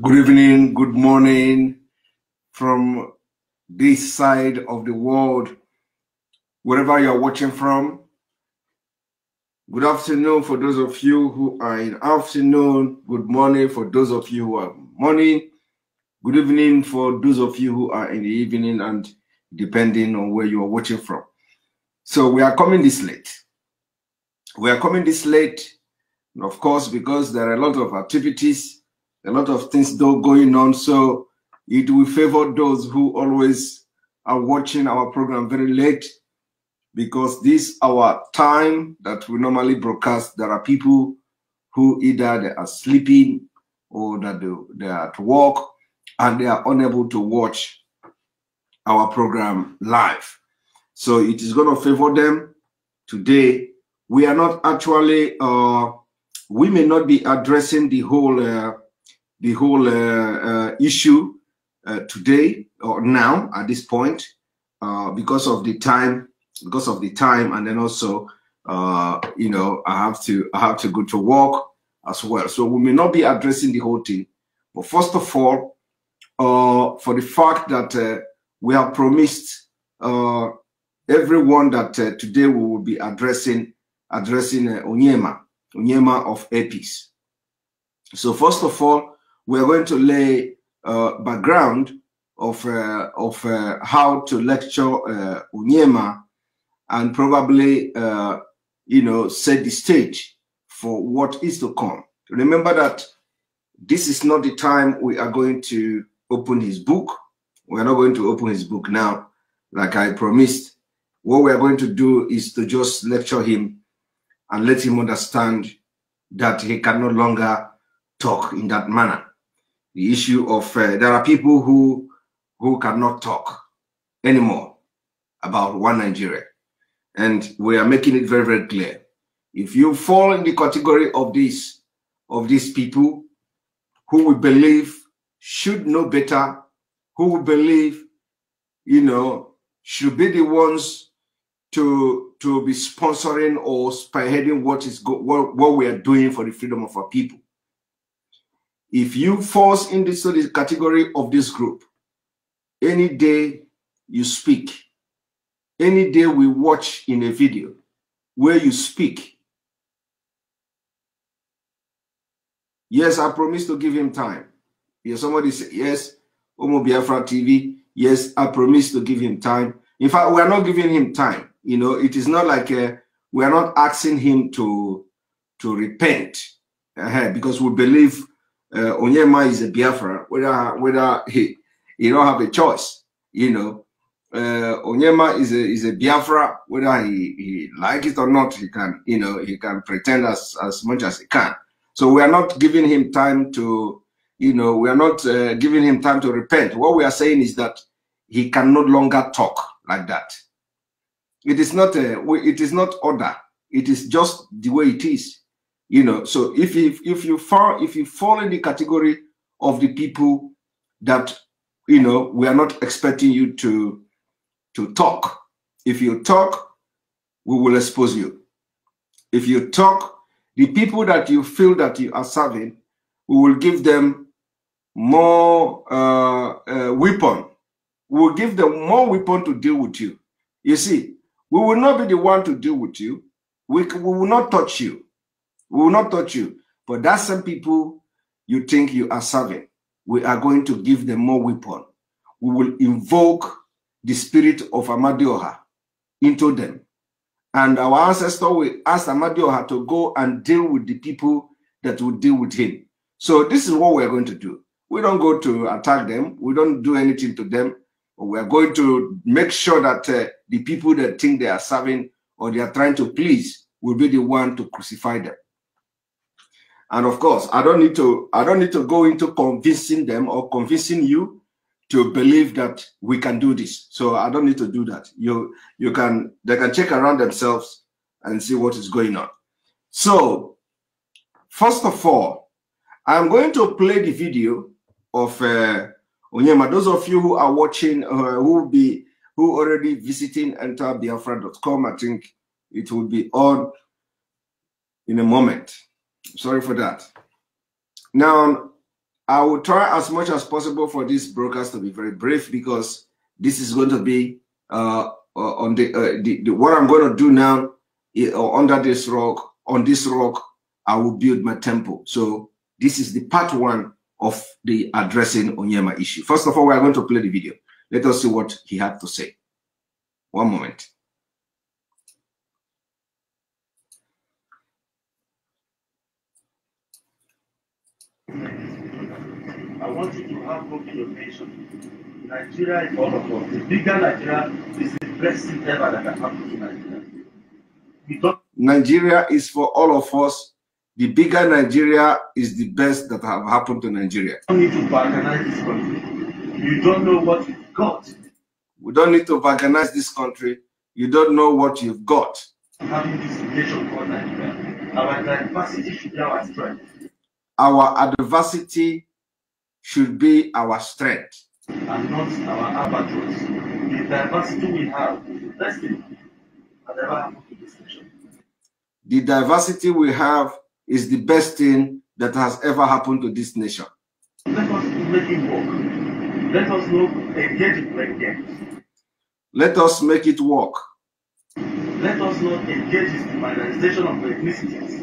Good evening, good morning from this side of the world, wherever you're watching from. Good afternoon for those of you who are in afternoon. Good morning for those of you who are morning. Good evening for those of you who are in the evening, and depending on where you are watching from. So we are coming this late. We are coming this late, of course, because there are a lot of activities, a lot of things though going on. So it will favor those who always are watching our program very late, because this our time that we normally broadcast. There are people who either they are sleeping or that they are at work and they are unable to watch our program live. So it is going to favor them today. We are not actually we may not be addressing the whole issue today or now at this point because of the time, and then also you know, I have to go to work as well. So we may not be addressing the whole thing. But first of all, for the fact that we have promised everyone that today we will be addressing Onyema of APs. So first of all, we are going to lay background of how to lecture Onyema, and probably you know, set the stage for what is to come. Remember that this is not the time we are going to open his book. We are not going to open his book now, like I promised. What we are going to do is to just lecture him and let him understand that he can no longer talk in that manner. The issue of there are people who cannot talk anymore about one Nigeria, and we are making it very, very clear. If you fall in the category of these people who we believe should know better, who we believe, you know, should be the ones to be sponsoring or spearheading what we are doing for the freedom of our people. If you fall into the category of this group, any day you speak, any day we watch in a video where you speak, yes, I promise to give him time. Yes, somebody say, yes, Omo Biafra TV, yes, I promise to give him time. In fact, we are not giving him time. You know, it is not like we are not asking him to repent, because we believe Onyema is a Biafra, whether he don't have a choice. You know, Onyema is a Biafra, whether he like it or not. He can, you know, he can pretend as much as he can. So we are not giving him time to, you know, we are not giving him time to repent. What we are saying is that he can no longer talk like that. It is not order. It is just the way it is, you know. So if you fall in the category of the people that, you know, we are not expecting you to talk. If you talk, we will expose you. If you talk, the people that you feel that you are serving, we will give them more weapon. We will give them more weapon to deal with you. You see, we will not be the one to deal with you. We will not touch you. We will not touch you. But that's some people you think you are serving. We are going to give them more weapon. We will invoke the spirit of Amadioha into them. And our ancestor will ask Amadioha to go and deal with the people that will deal with him. So this is what we are going to do. We don't go to attack them. We don't do anything to them. We are going to make sure that the people that think they are serving or they are trying to please will be the one to crucify them. And of course, I don't need to go into convincing them or convincing you to believe that we can do this. So I don't need to do that. They can check around themselves and see what is going on. So first of all, I'm going to play the video of Onyema. Those of you who are watching, who already visiting enterbiafra.com, I think it will be on in a moment. Sorry for that. Now, I will try as much as possible for this broadcast to be very brief, because this is going to be on the what I'm going to do now under this rock. On this rock, I will build my temple. So this is the part 1 of the addressing Onyema issue. First of all, we are going to play the video. Let us see what he had to say. One moment. I want you to have hope in your nation. Nigeria is all of us. The bigger Nigeria is the best thing ever that can happen to Nigeria. Nigeria is for all of us. The bigger Nigeria is the best that have happened to Nigeria. You don't need to organize this country. You don't know what you've got. We don't need to organize this country. You don't know what you've got. Having this nation called Nigeria, our diversity should be our strength. Our adversity should be our strength, and not our avatars. The diversity we have is the best thing that ever happened to this nation. The diversity we have is the best thing that has ever happened to this nation. Let us make it work. Let us not engage in playing games. Let us make it work. Let us not engage in stigmatization of ethnicities.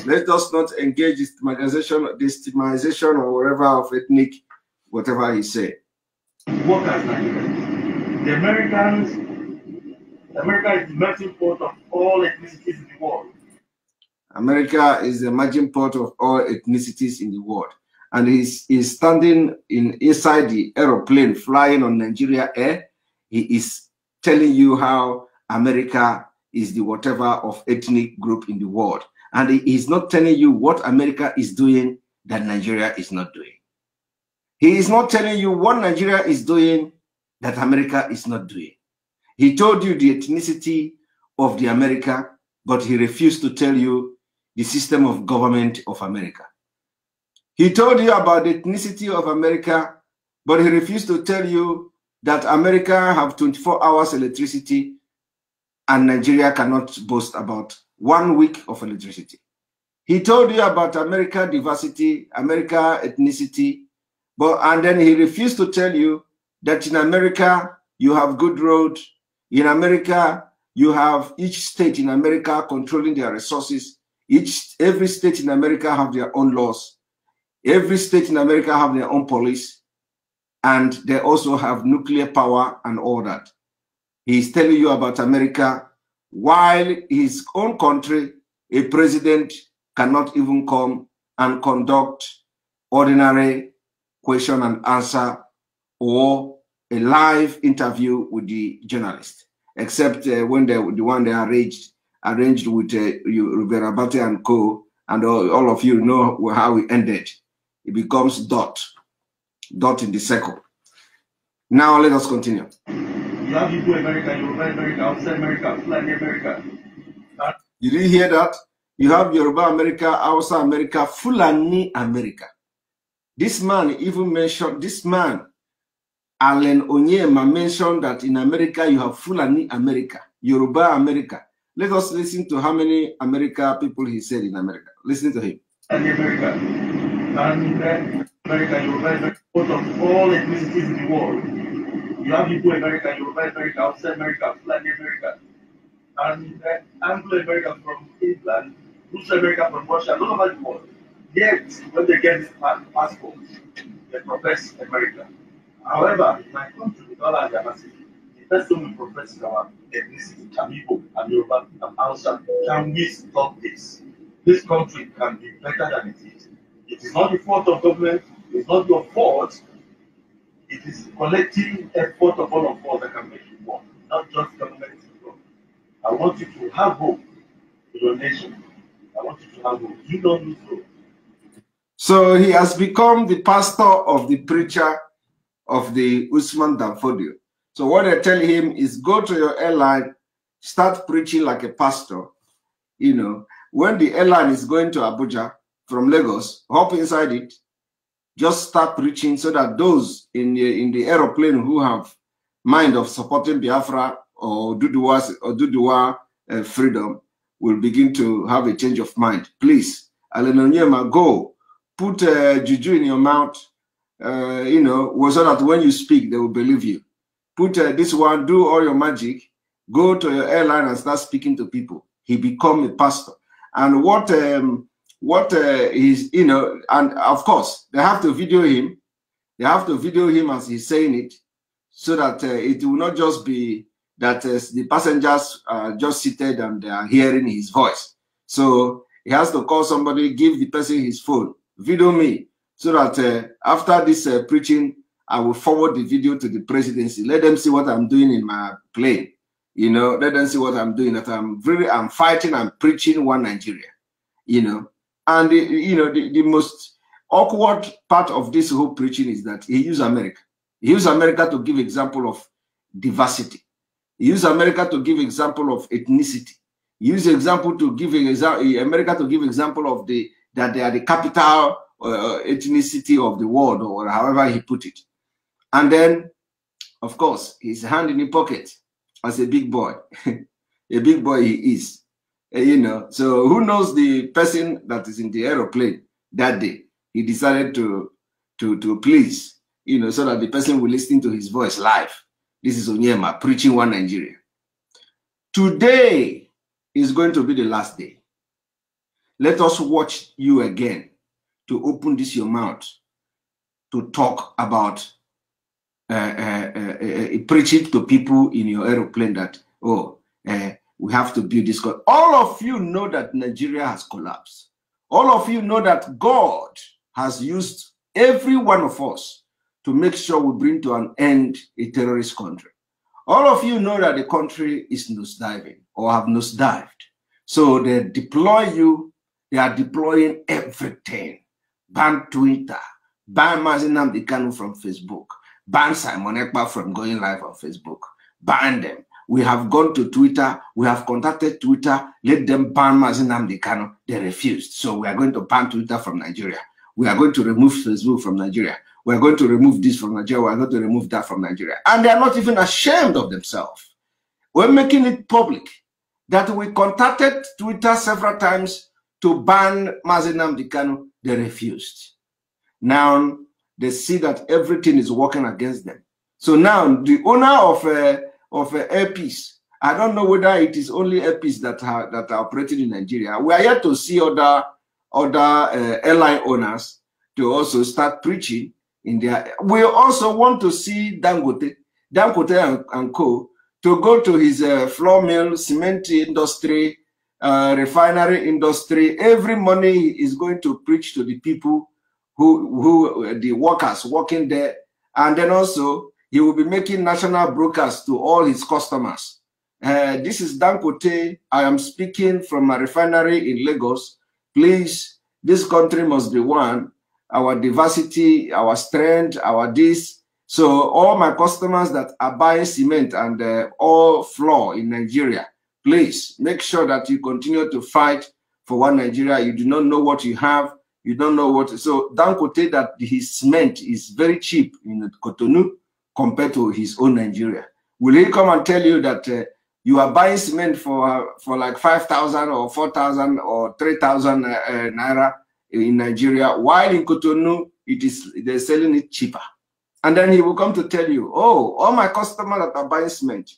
Let us not engage in stigmatization or whatever of ethnic, whatever he said. Work as Nigerians. America is the melting pot of all ethnicities in the world. America is the melting pot of all ethnicities in the world. And he's standing inside the aeroplane flying on Nigeria Air. He is telling you how America is the whatever of ethnic group in the world. And he is not telling you what America is doing that Nigeria is not doing. He is not telling you what Nigeria is doing that America is not doing. He told you the ethnicity of the America, but he refused to tell you the system of government of America. He told you about the ethnicity of America, but he refused to tell you that America have 24 hours electricity and Nigeria cannot boast about 1 week of electricity. He told you about America diversity, America ethnicity, and then he refused to tell you that in America you have good roads. In America you have each state in America controlling their resources. Every state in America have their own laws. Every state in America have their own police, and they also have nuclear power and all that. He's telling you about America, while his own country, a president cannot even come and conduct ordinary question and answer or a live interview with the journalist, except when the one they arranged with Rivera Bate and co, and all of you know how it ended. It becomes dot in the circle. Now let us continue. You have Igbo America, Yoruba America, outside America, Fulani America. You didn't hear that? You have Yoruba America, outside America, Fulani America. This man even mentioned, Allen Onyema mentioned that in America you have Fulani America, Yoruba America. Let us listen to how many America people he said in America. Listen to him. America. And America, Yoruba America, out of all ethnicities in the world. You have Igbo America, Yoruba America, outside America, Fulani America, and Anglo America from England, Russo America from Russia, all over the world. Yet, when they get this passport, they profess America. However, in my country, with all our diversity, the first thing we profess is our ethnicity, Igbo and Yoruba and Hausa. Can we stop this? This country can be better than it is. It is not the fault of government, it's not your fault. It is the collective effort of all of us that can make it work, not just government. I want you to have hope in your nation. I want you to have hope. You don't lose hope. So he has become the pastor of the preacher of the Usman Danfodio. So what I tell him is go to your airline, start preaching like a pastor. You know, when the airline is going to Abuja from Lagos, hop inside it. Just start preaching so that those in the aeroplane who have mind of supporting Biafra or Duduwa freedom will begin to have a change of mind. Please, Allen Onyema, go put juju in your mouth, you know, so that when you speak, they will believe you. Put this one, do all your magic, go to your airline and start speaking to people. He become a pastor. And what is, you know, and of course, they have to video him. They have to video him as he's saying it, so that it will not just be that the passengers are just seated and they are hearing his voice. So he has to call somebody, give the person his phone, video me, so that after this preaching, I will forward the video to the presidency. Let them see what I'm doing in my plane. You know, let them see what I'm doing, that I'm fighting and preaching one Nigeria, you know. And, you know, the most awkward part of this whole preaching is that he used America. He used America to give example of diversity. He used America to give example of ethnicity. He used example to give America to give example of that they are the capital ethnicity of the world, or however he put it. And then, of course, his hand in the pocket as a big boy. A big boy he is. You know, so who knows the person that is in the aeroplane that day? He decided to please, you know, so that the person will listen to his voice live. This is Onyema preaching one Nigeria. Today is going to be the last day. Let us watch you again to open this your mouth to talk about preaching to people in your aeroplane that, we have to build this. All of you know that Nigeria has collapsed. All of you know that God has used every one of us to make sure we bring to an end a terrorist country. All of you know that the country is nosediving or have nosedived. So they deploy you. They are deploying everything. Ban Twitter, ban Nnamdi Kanu from Facebook, ban Simon Ekpa from going live on Facebook, ban them. We have gone to Twitter, we have contacted Twitter, let them ban Nnamdi Kanu. They refused. So we are going to ban Twitter from Nigeria. We are going to remove Facebook from Nigeria. We are going to remove this from Nigeria. We are going to remove that from Nigeria. And they are not even ashamed of themselves. We're making it public that we contacted Twitter several times to ban Nnamdi Kanu. They refused. Now they see that everything is working against them. So now the owner of Airpeace, I don't know whether it is only Airpeace that are operating in Nigeria. We are yet to see other airline owners to also start preaching in their. We also want to see Dangote and Co. to go to his flour mill, cement industry, refinery industry. Every morning is going to preach to the people who the workers working there, and then also he will be making national broadcasts to all his customers. This is Dangote. I am speaking from a refinery in Lagos. Please, this country must be one. Our diversity, our strength, our this. So all my customers that are buying cement and all flour in Nigeria, please make sure that you continue to fight for one Nigeria. You do not know what you have. You don't know what. So Dangote, that his cement is very cheap in Cotonou compared to his own Nigeria. Will he come and tell you that you are buying cement for like 5,000 or 4,000 or 3,000 naira in Nigeria, while in Cotonou they're selling it cheaper? And then he will come to tell you, oh, all my customers that are buying cement,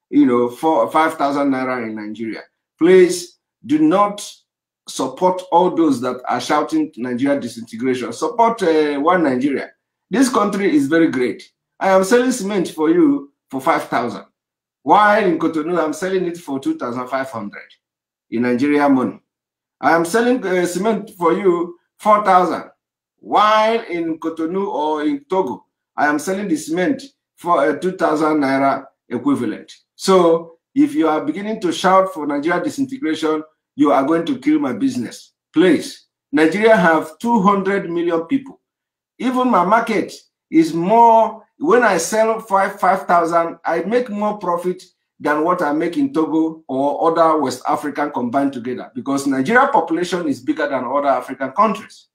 you know, for 5,000 naira in Nigeria, please do not support all those that are shouting Nigeria disintegration. Support one Nigeria. This country is very great. I am selling cement for you for 5,000, while in Cotonou I'm selling it for 2,500 in Nigeria money. I am selling cement for you 4,000, while in Cotonou or in Togo I am selling the cement for 2,000 naira equivalent. So if you are beginning to shout for Nigeria disintegration, you are going to kill my business. Please, Nigeria have 200 million people. Even my market is more. When I sell 5,000, I make more profit than what I make in Togo or other West African combined together, because Nigeria population is bigger than other African countries,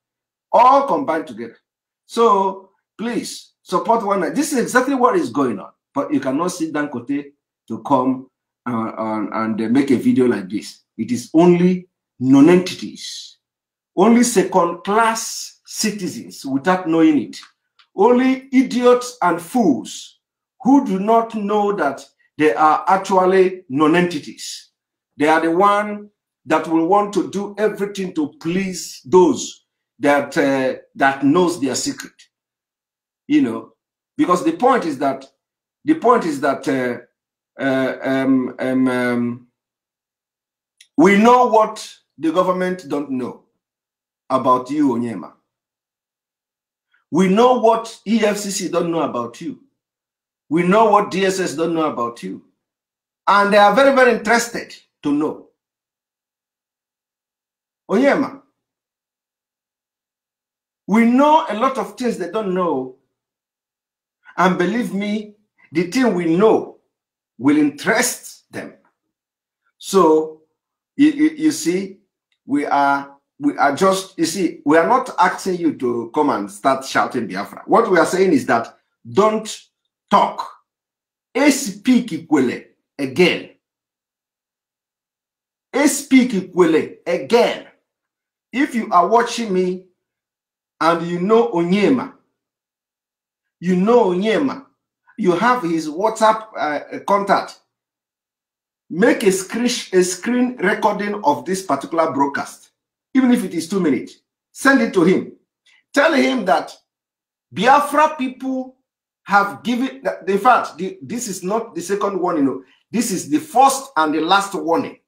all combined together. So please support one. This is exactly what is going on. But you cannot sit down Dangote to come and make a video like this. It is only non-entities, only second-class citizens without knowing it. Only idiots and fools who do not know that they are actually non-entities. They are the one that will want to do everything to please those that that knows their secret. You know, because the point is that we know what the government don't know about you, Onyema. We know what EFCC don't know about you. We know what DSS don't know about you. And they are very, very interested to know. Onyema, we know a lot of things they don't know. And believe me, the thing we know will interest them. So, you see, we are just, you see, we are not asking you to come and start shouting Biafra. What we are saying is that don't talk. Speak equally again. Speak equally again. If you are watching me and you know Onyema, you have his WhatsApp contact, make a screen recording of this particular broadcast, even if it is 2 minutes. Send it to him. Tell him that Biafra people have given, in fact, this is not the second warning. No. This is the first and the last warning.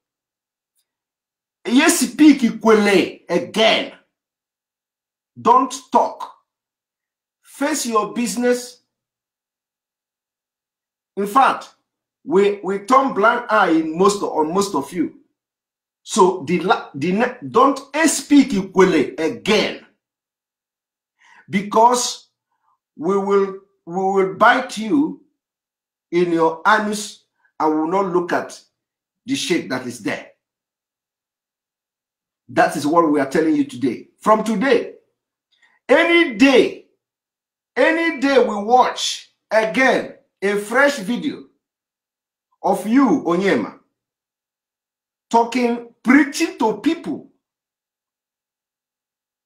Yes, speak equally again. Don't talk. Face your business. In fact, we turn blind eye on most of you. So don't speak equally again, because we will bite you in your anus and will not look at the shape that is there. That is what we are telling you today. From today, any day we watch again a fresh video of you, Onyema, talking, preaching to people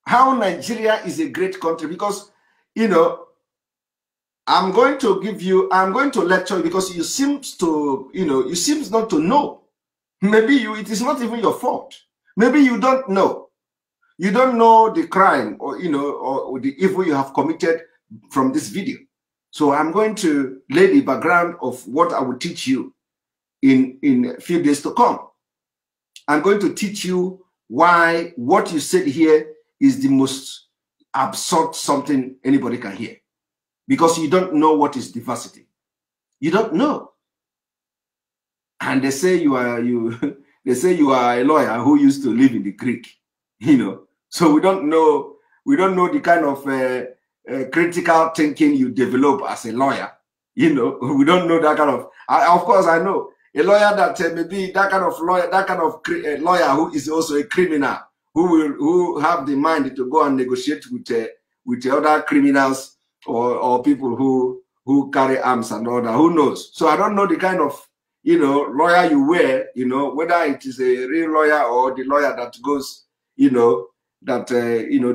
how Nigeria is a great country, because, you know, I'm going to lecture you because you seems not to know. Maybe it is not even your fault. Maybe you don't know. You don't know the crime or the evil you have committed from this video. So I'm going to lay the background of what I will teach you in a few days to come. I'm going to teach you why what you said here is the most absurd something anybody can hear. Because you don't know what is diversity. You don't know. And they say you are a lawyer who used to live in the creek, you know. So we don't know the kind of critical thinking you develop as a lawyer. You know, we don't know that kind of. Of course, I know a lawyer that maybe that kind of lawyer who is also a criminal, who have the mind to go and negotiate with other criminals or people who carry arms and all that. Who knows? So I don't know the kind of lawyer you were, whether it is a real lawyer or the lawyer that goes,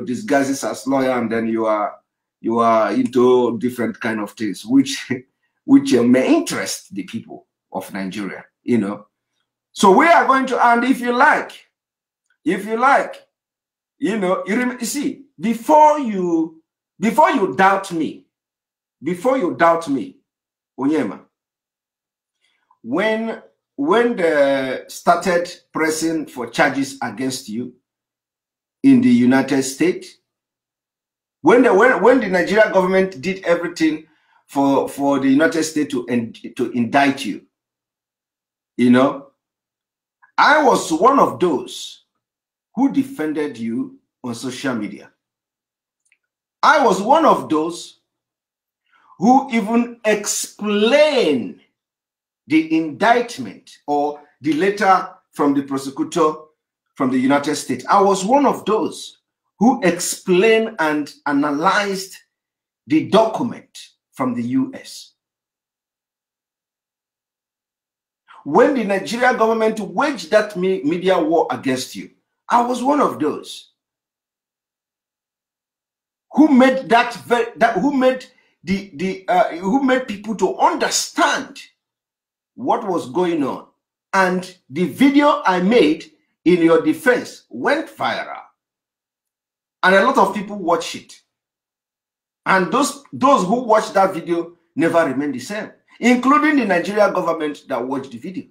disguises as lawyer, and then you are into different kind of things, which may interest the people of Nigeria, So we are going to, and if you like, you see, before you doubt me, Onyema, when they started pressing for charges against you in the United States, when the Nigerian government did everything for the United States to indict you, I was one of those who defended you on social media. I was one of those who even explained the indictment or the letter from the prosecutor from the United States. I was one of those who explained and analyzed the document from the US. When the Nigerian government waged that media war against you, I was one of those. who made who made people to understand what was going on. And the video I made in your defense went viral. And a lot of people watch it. And those who watched that video never remained the same, including the Nigerian government that watched the video.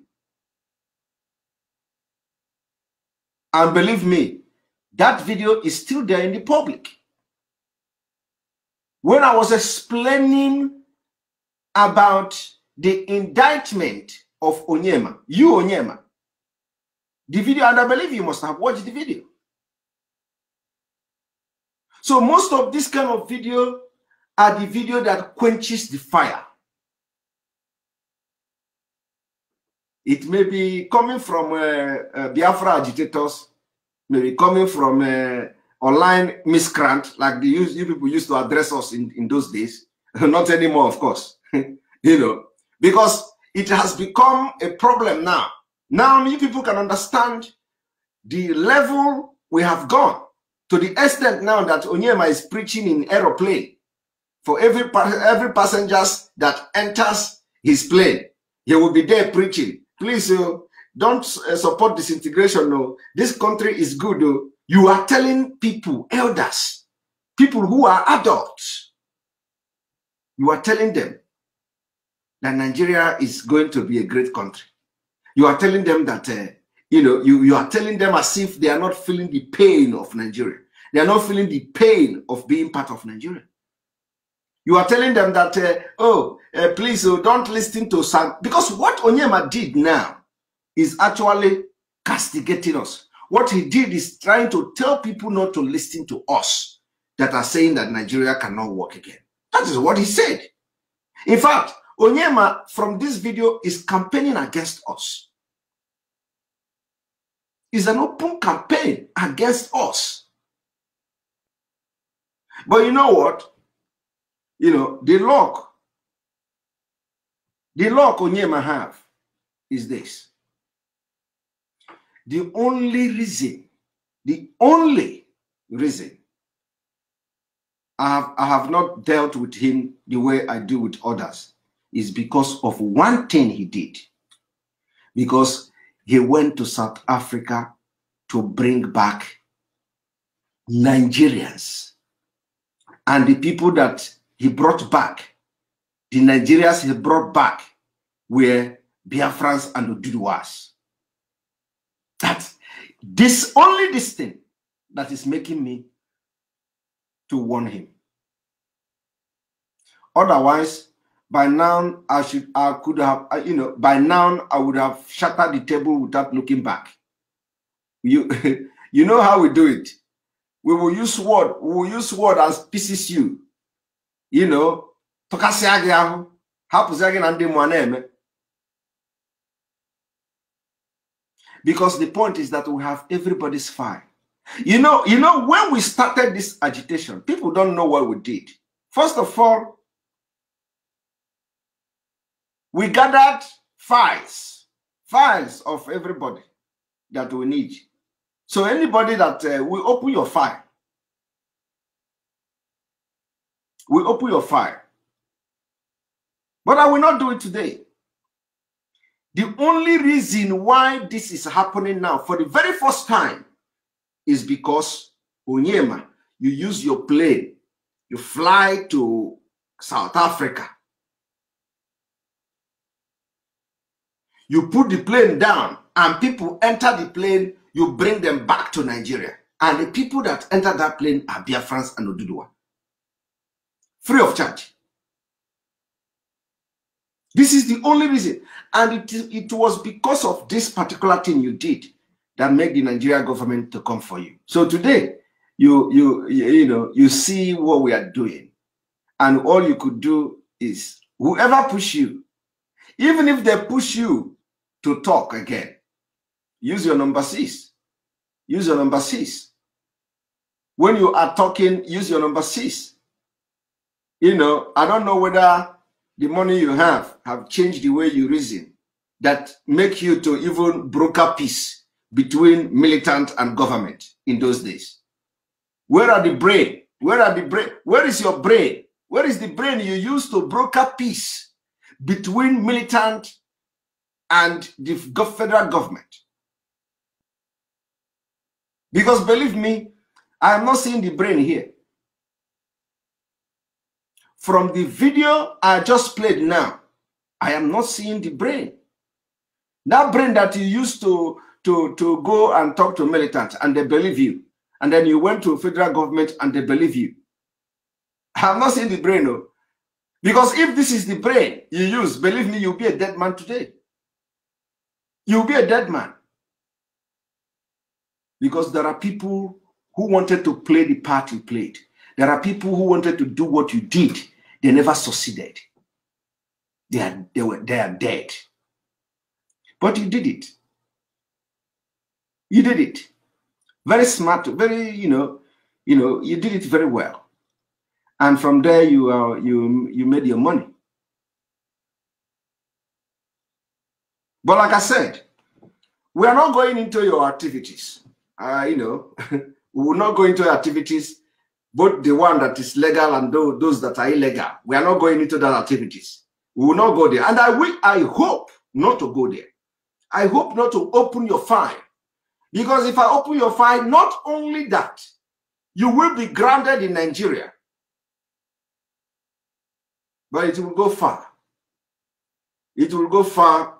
And believe me, that video is still there in the public. When I was explaining about the indictment of Onyema, Onyema, the video, and I believe you must have watched the video. So most of this kind of video are the video that quenches the fire. It may be coming from Biafra agitators, maybe coming from online miscreant, like you people used to address us in those days. Not anymore, of course. You know, because it has become a problem now. Now you people can understand the level we have gone, to the extent now that Onyema is preaching in aeroplane. For every passengers that enters his plane, he will be there preaching. Please, don't support disintegration. No, this country is good. You are telling people, elders, people who are adults, you are telling them that Nigeria is going to be a great country. You are telling them that, you are telling them as if they are not feeling the pain of Nigeria. They are not feeling the pain of being part of Nigeria. You are telling them that, please don't listen to some, because what Onyema did now is actually castigating us. What he did is trying to tell people not to listen to us that are saying that Nigeria cannot work again. That is what he said. In fact, Onyema from this video is campaigning against us. It's an open campaign against us. But you know what? You know, the luck Onyema have is this. The only reason I have not dealt with him the way I do with others is because of one thing he did. Because he went to South Africa to bring back Nigerians. And the people that he brought back, the Nigerians he brought back, were Biafrans and Oduduwas. That's only this thing that is making me to warn him. Otherwise, by now I would have shattered the table without looking back. You know how we do it. We will use word. We will use word as pieces you. You know, because the point is that we have everybody's file. You know, when we started this agitation, people don't know what we did. First of all, we gathered files of everybody that we need. So anybody that we open your file. We open your file. But I will not do it today. The only reason why this is happening now for the very first time is because Onyema, you use your plane, you fly to South Africa. You put the plane down and people enter the plane, you bring them back to Nigeria. And the people that enter that plane are Biafrans and Oduduwa. Free of charge. This is the only reason. And it was because of this particular thing you did that made the Nigerian government to come for you. So today, you see what we are doing. And all you could do is, whoever push you, even if they push you to talk again, use your number 6. Use your number 6. When you are talking, use your number 6. You know, I don't know whether the money you have changed the way you reason that make you to even broker peace between militant and government in those days. Where are the brain Where are the brain? Where is your brain? Where is the brain you use to broker peace between militant and the federal government? Because believe me, I am not seeing the brain here. From the video I just played now, I am not seeing the brain. That brain that you used to go and talk to militants and they believe you. And then you went to federal government and they believe you. I am not seeing the brain, no. Because if this is the brain you use, believe me, you'll be a dead man today. You'll be a dead man. Because there are people who wanted to play the part you played. There are people who wanted to do what you did. They never succeeded. They are dead. But you did it. You did it. Very smart, very, you did it very well. And from there you made your money. But like I said, we are not going into your activities. We will not go into activities, both the one that is legal and those that are illegal. We are not going into those activities. We will not go there. And I hope not to go there. I hope not to open your file. Because if I open your file, not only that, you will be grounded in Nigeria. But it will go far. It will go far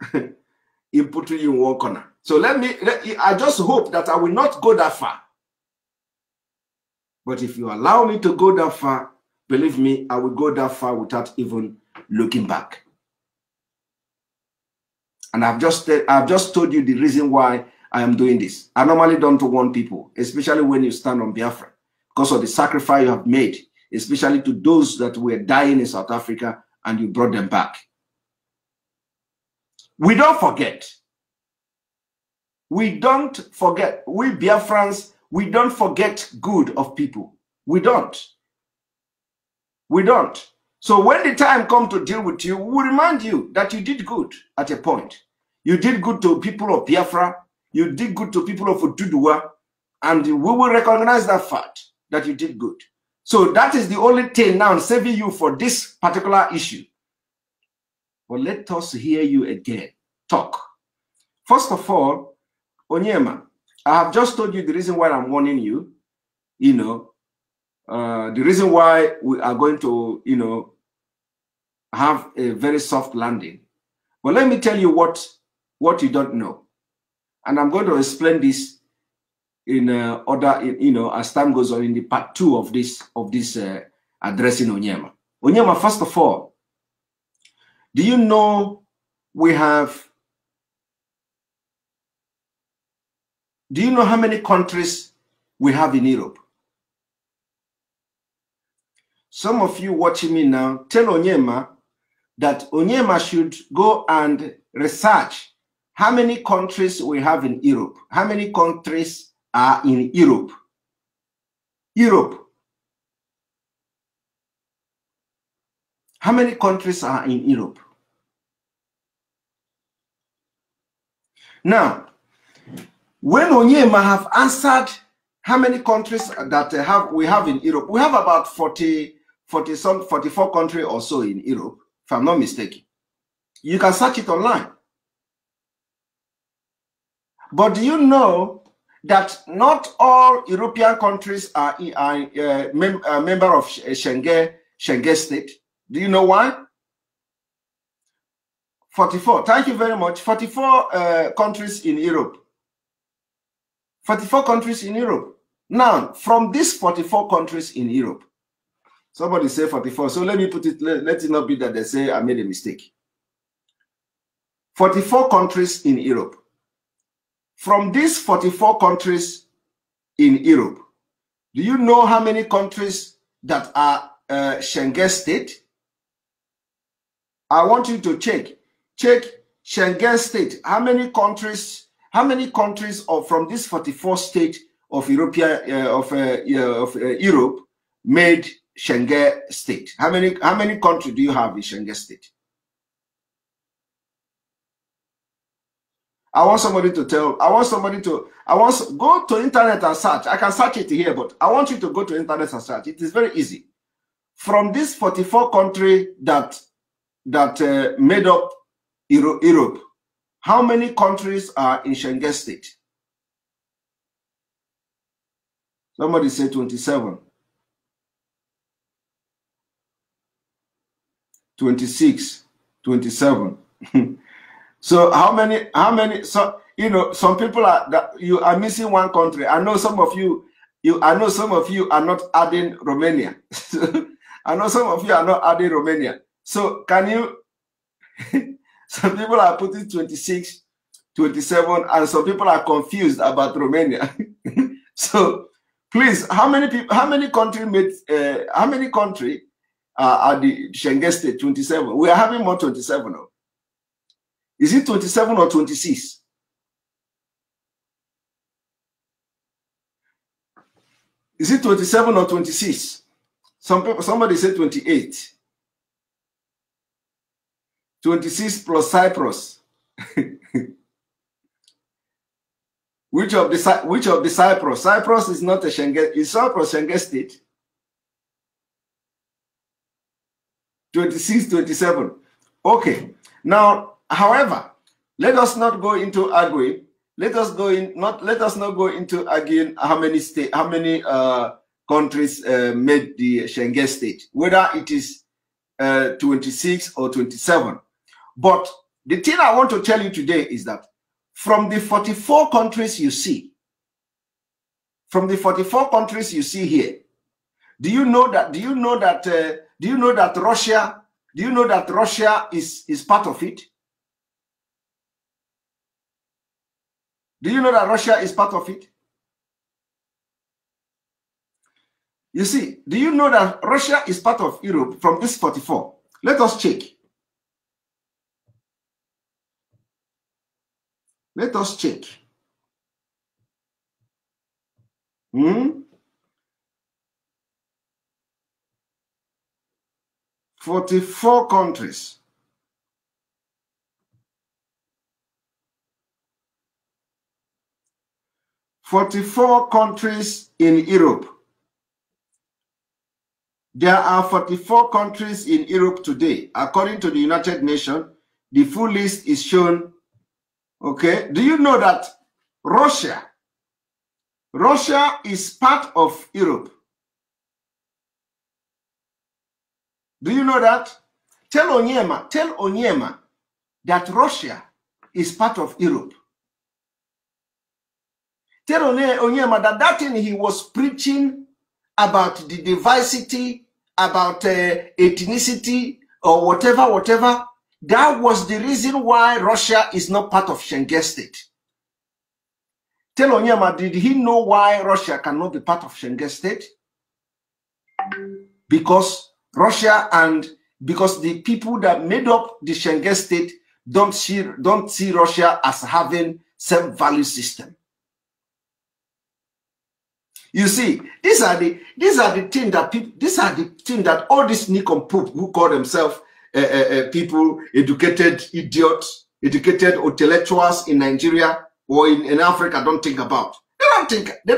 in putting you in one corner. So I just hope that I will not go that far. But if you allow me to go that far, believe me, I will go that far without even looking back. And I've just told you the reason why I am doing this. I normally don't warn people, especially when you stand on Biafra, because of the sacrifice you have made, especially to those that were dying in South Africa and you brought them back. We don't forget. We don't forget. We Biafrans, we don't forget good of people. We don't. We don't. So when the time comes to deal with you, we will remind you that you did good at a point. You did good to people of Biafra. You did good to people of Ududua. And we will recognize that fact that you did good. So that is the only thing now saving you for this particular issue. But let us hear you again. Talk. First of all, Onyema, I have just told you the reason why I'm warning you. The reason why we are going to, have a very soft landing. But let me tell you what you don't know. And I'm going to explain this in as time goes on in the part 2 of this addressing Onyema. Onyema, first of all, do you know do you know how many countries we have in Europe? Some of you watching me now, tell Onyema that Onyema should go and research how many countries we have in Europe. How many countries are in Europe? Europe. How many countries are in Europe? Now, when Onyema have answered how many countries that we have in Europe, we have about 44 countries or so in Europe, if I'm not mistaken. You can search it online. But do you know that not all European countries are member of Schengen state? Do you know why? 44. Thank you very much. 44 countries in Europe. 44 countries in Europe. Now, from these 44 countries in Europe, somebody say 44. So let me put it, let it not be that they say I made a mistake. 44 countries in Europe. From these 44 countries in Europe, do you know how many countries that are Schengen state? I want you to check Schengen state. How many countries from this 44 states of Europe made Schengen state? How many countries do you have in Schengen state? I want somebody to tell, go to internet and search. I can search it here, but I want you to go to internet and search. It is very easy. From this 44 country that made up Europe, how many countries are in Schengen state? Somebody say 27. 26, 27. So how many, so, you know, some people you are missing one country. I know some of you are not adding Romania. I know some of you are not adding Romania. So can you, some people are putting 26, 27, and some people are confused about Romania. So please, how many country are the Schengen state? 27. We are having more 27 now. Is it 27 or 26? Is it 27 or 26? Somebody said 28. 26 plus Cyprus. Which of the Cyprus? Cyprus is not a Schengen. Is Cyprus Schengen state? 26, 27. Okay. Now, however, let us not go into arguing. Let us not go into arguing how many countries made the Schengen state, whether it is 26 or 27. But the thing I want to tell you today is that from the 44 countries you see, here, do you know that Russia is part of it? Do you know that Russia is part of it? You see, do you know that Russia is part of Europe from this 44? Let us check. Let us check. 44 countries. 44 countries in Europe. There are 44 countries in Europe today. According to the United Nations, the full list is shown. Okay. Do you know that Russia is part of Europe? Do you know that? Tell Onyema that Russia is part of Europe. Tell Onyema that thing he was preaching about the diversity, about ethnicity, or whatever, that was the reason why Russia is not part of Schengen state. Tell Onyema, did he know why Russia cannot be part of Schengen state? Because because the people that made up the Schengen state don't see Russia as having same value system. You see, these are the things that all these nincompoop who call themselves people, educated idiots, educated intellectuals in Nigeria or in Africa don't think about. They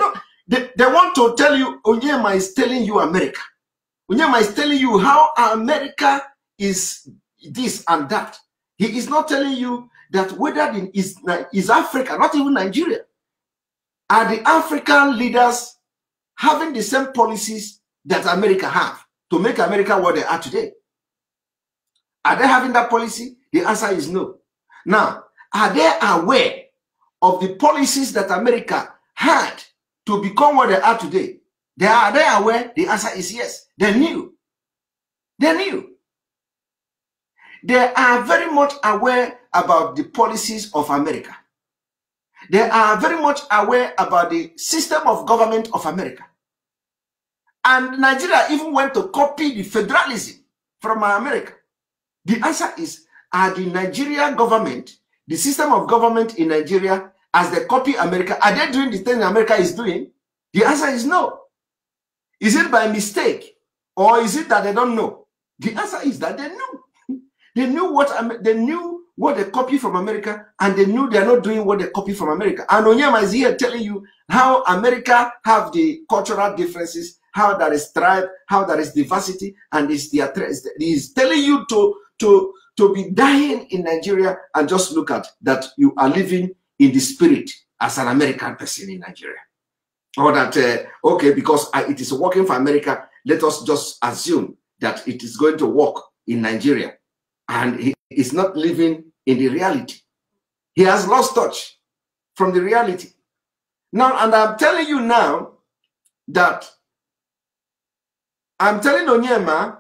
want to tell you, Onyema is telling you America. Onyema is telling you how America is this and that. He is not telling you that whether is Africa, not even Nigeria, are the African leaders having the same policies that America have to make America what they are today? Are they having that policy? The answer is no. Now, are they aware of the policies that America had to become what they are today? Are they aware? The answer is yes. They knew. They knew. They are very much aware about the policies of America. They are very much aware about the system of government of America. And Nigeria even went to copy the federalism from America. The answer is, are the Nigerian government, the system of government in Nigeria, as they copy America, are they doing the thing America is doing? The answer is no. Is it by mistake? Or is it that they don't know? The answer is that they knew. They knew what they copy from America, and they knew they're not doing what they copy from America. And Onyema is here telling you how America have the cultural differences, how there is tribe, how there is diversity, and he's telling you to be dying in Nigeria and just look at that you are living in the spirit as an American person in Nigeria. Or that, okay, because it is working for America, let us just assume that it is going to work in Nigeria. And he is not living in the reality. He has lost touch from the reality. Now, and I'm telling you now that I'm telling Onyema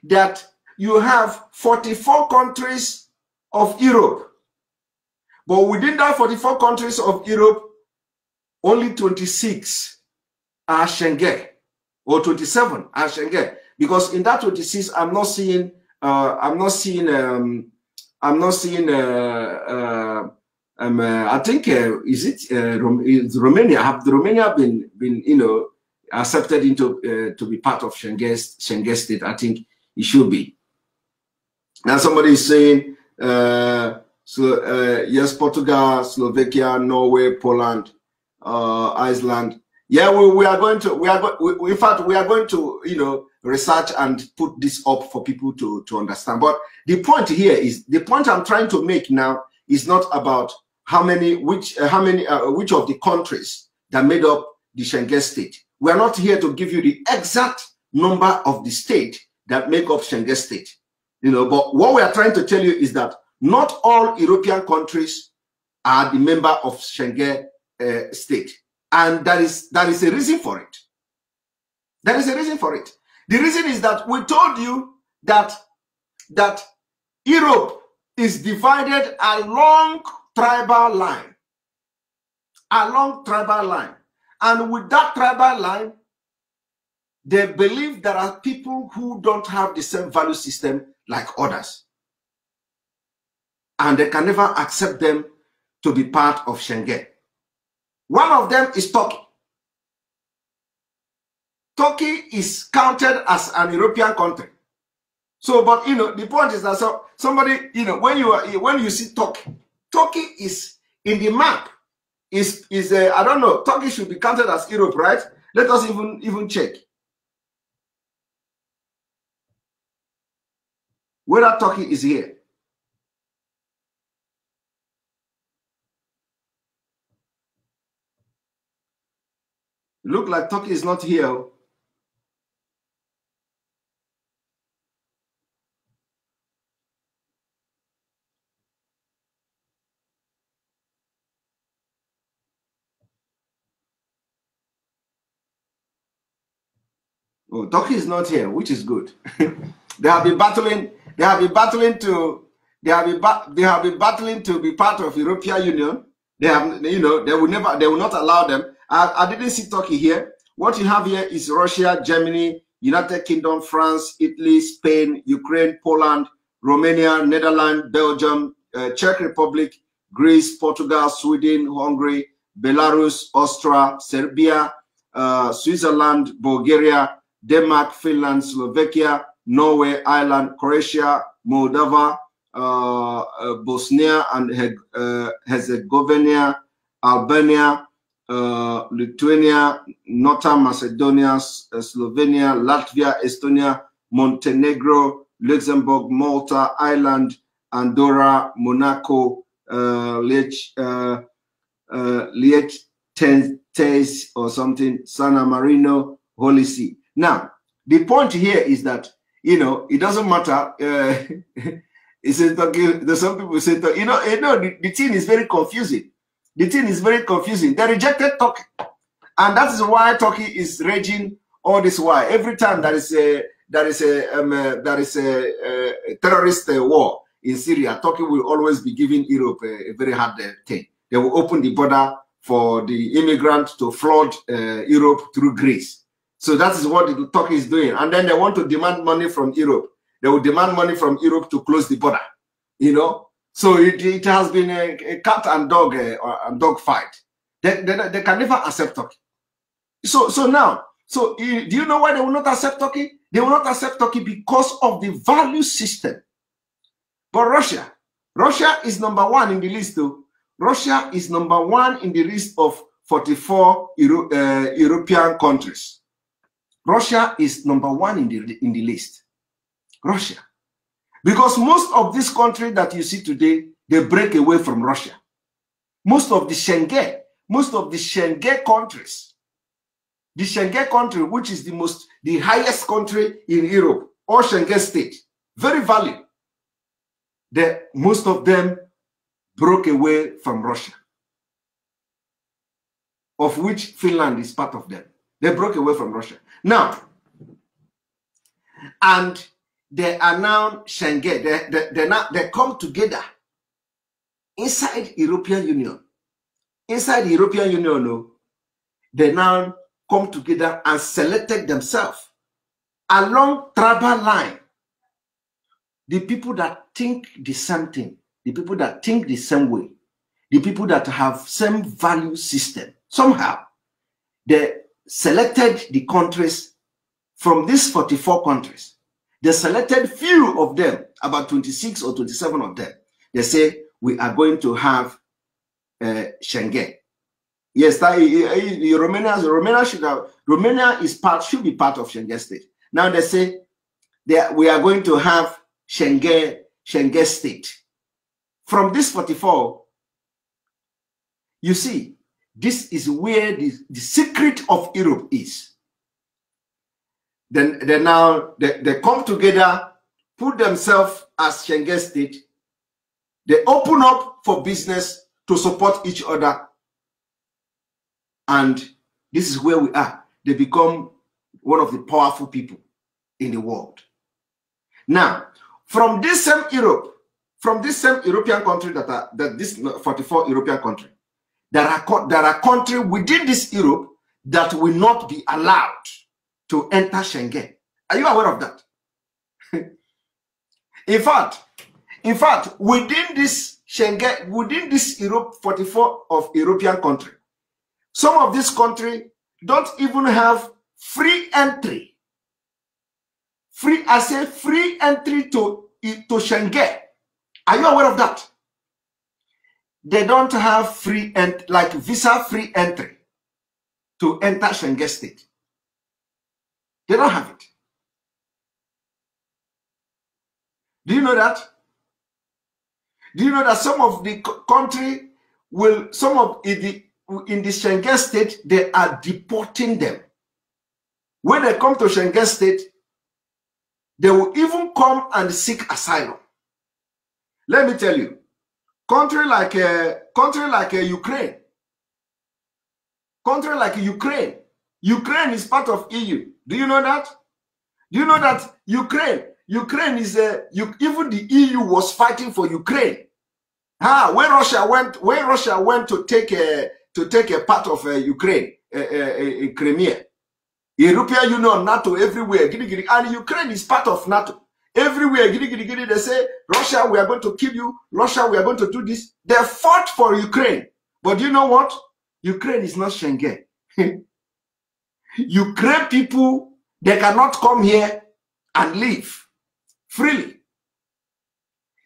that you have 44 countries of Europe. But within that 44 countries of Europe, only 26 are Schengen, or 27 are Schengen. Because in that 26, I'm not seeing I think is Romania? Have the Romania been accepted into to be part of Schengen state? I think it should be. Now somebody is saying yes, Portugal, Slovakia, Norway, Poland, Iceland. Yeah, we are going to in fact we are going to research and put this up for people to understand. But the point here is, the point I'm trying to make now is not about which of the countries that made up the Schengen state. We are not here to give you the exact number of the state that make up Schengen state. But what we are trying to tell you is that not all European countries are the member of Schengen state. And that is a reason for it. There is a reason for it. The reason is that we told you that Europe is divided along tribal line. Along tribal line. And with that tribal line, they believe there are people who don't have the same value system like others. And they can never accept them to be part of Schengen. One of them is Turkey. Turkey is counted as an European country. So, but the point is that somebody, when you see Turkey is in the map. I don't know. Turkey should be counted as Europe, right? Let us even check whether Turkey is here. Look like Turkey is not here. Oh, Turkey is not here, which is good. They have been battling. They have been battling to be part of European Union. They have, they will not allow them. I didn't see Turkey here. What you have here is Russia, Germany, United Kingdom, France, Italy, Spain, Ukraine, Poland, Romania, Netherlands, Belgium, Czech Republic, Greece, Portugal, Sweden, Hungary, Belarus, Austria, Serbia, Switzerland, Bulgaria, Denmark, Finland, Slovakia, Norway, Ireland, Croatia, Moldova, Bosnia and Herzegovina, Albania, Lithuania, Northern Macedonia, Slovenia, Latvia, Estonia, Montenegro, Luxembourg, Malta, Ireland, Andorra, Monaco, Liechtenstein or something, San Marino, Holy See. Now, the point here is that, it doesn't matter. Some people say, the thing is very confusing. The thing is very confusing. They rejected Turkey. And that is why Turkey is raging all this while. Every time there is a terrorist war in Syria, Turkey will always be giving Europe a very hard thing. They will open the border for the immigrants to flood Europe through Greece. So that is what Turkey is doing. And then they want to demand money from Europe. They will demand money from Europe to close the border. So it has been a cat and dog fight. They can never accept Turkey. So do you know why they will not accept Turkey? They will not accept Turkey because of the value system. But Russia, Russia is number 1 in the list, though. Russia is number 1 in the list of 44 European countries. Russia is number 1 in the list. Russia. Because most of these countries that you see today, they break away from Russia. Most of the Schengen countries, the Schengen country, which is the highest country in Europe, or Schengen state, very valued. Most of them broke away from Russia, of which Finland is part of them. They broke away from Russia. Now, and they are now Schengen. They come together inside European Union. Inside the European Union, they now come together and selected themselves along tribal line. The people that think the same thing, the people that think the same way, the people that have same value system, somehow they selected the countries from these 44 countries. They selected few of them, about 26 or 27 of them. They say, we are going to have Schengen. Yes, Romania should be part of Schengen state. Now they say we are going to have Schengen state. From this 44, you see, this is where the secret of Europe is. Then they come together, put themselves as Schengen state. They open up for business to support each other. And this is where we are. They become one of the powerful people in the world. Now, from this same Europe, from this same European country this 44 European country, there are countries within this Europe that will not be allowed to enter Schengen. Are you aware of that? In fact, within this Schengen, within this Europe 44 of European country, some of these countries don't even have free entry. Free entry to Schengen. Are you aware of that? They don't have like visa free entry to enter Schengen state. They don't have it. Do you know that? Do you know that some of the country will, in the Schengen state, they are deporting them. When they come to Schengen state, they will even come and seek asylum. Let me tell you, country like Ukraine, Ukraine is part of EU. Do you know that? Do you know that Ukraine is even the EU was fighting for Ukraine. When Russia went to take a part of Ukraine, Crimea, European Union, NATO, everywhere, and Ukraine is part of NATO. Everywhere, they say, Russia, we are going to kill you. Russia, we are going to do this. They fought for Ukraine. But you know what? Ukraine is not Schengen. Ukraine people, they cannot come here and live freely.